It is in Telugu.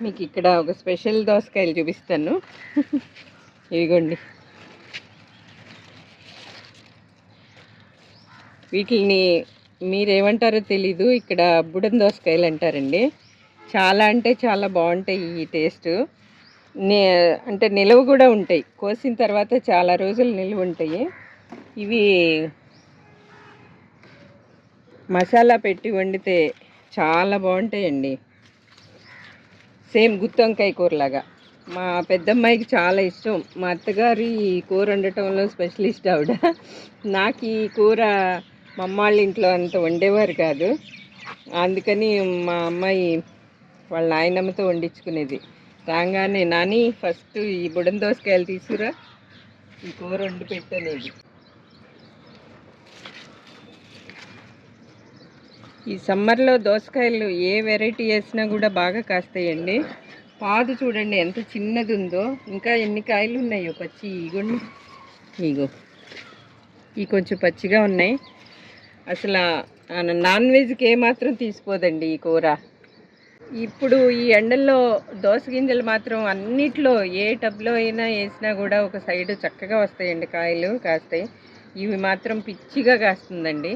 మీకు ఇక్కడ ఒక స్పెషల్ దోసకాయలు చూపిస్తాను. ఇదిగోండి, వీటిని మీరేమంటారో తెలీదు, ఇక్కడ బుడం దోసకాయలు అంటారండి. చాలా అంటే చాలా బాగుంటాయి ఈ టేస్ట్. అంటే నిలువ కూడా ఉంటాయి, కోసిన తర్వాత చాలా రోజులు నిలువ ఉంటాయి. ఇవి మసాలా పెట్టి వండితే చాలా బాగుంటాయండి, సేమ్ గుత్తి వంకాయ కూరలాగా. మా పెద్దమ్మాయికి చాలా ఇష్టం. మా అత్తగారు ఈ కూర వండటంలో స్పెషలిస్ట్ ఆవిడ. నాకు ఈ కూర మా అమ్మ వాళ్ళ ఇంట్లో అంత వండేవారు కాదు, అందుకని మా అమ్మాయి వాళ్ళ నాయనమ్మతో వండించుకునేది. రాగానే నాని ఫస్ట్ ఈ బుడం దోసకాయలు తీసుకురా, ఈ కూర వండి పెట్టనేది. ఈ సమ్మర్లో దోసకాయలు ఏ వెరైటీ వేసినా కూడా బాగా కాస్తాయండి. పాదు చూడండి ఎంత చిన్నది ఉందో, ఇంకా ఎన్ని కాయలు ఉన్నాయో పచ్చి. ఇగోండి, ఇగో ఈ కొంచెం పచ్చిగా ఉన్నాయి. అసలు నాన్ వెజ్కి ఏమాత్రం తీసిపోదండి ఈ కూర. ఇప్పుడు ఈ ఎండల్లో దోస గింజలు మాత్రం అన్నిట్లో ఏ టబ్లో అయినా వేసినా కూడా ఒక సైడు చక్కగా వస్తాయండి, కాయలు కాస్తాయి. ఇవి మాత్రం పిచ్చిగా కాస్తుందండి.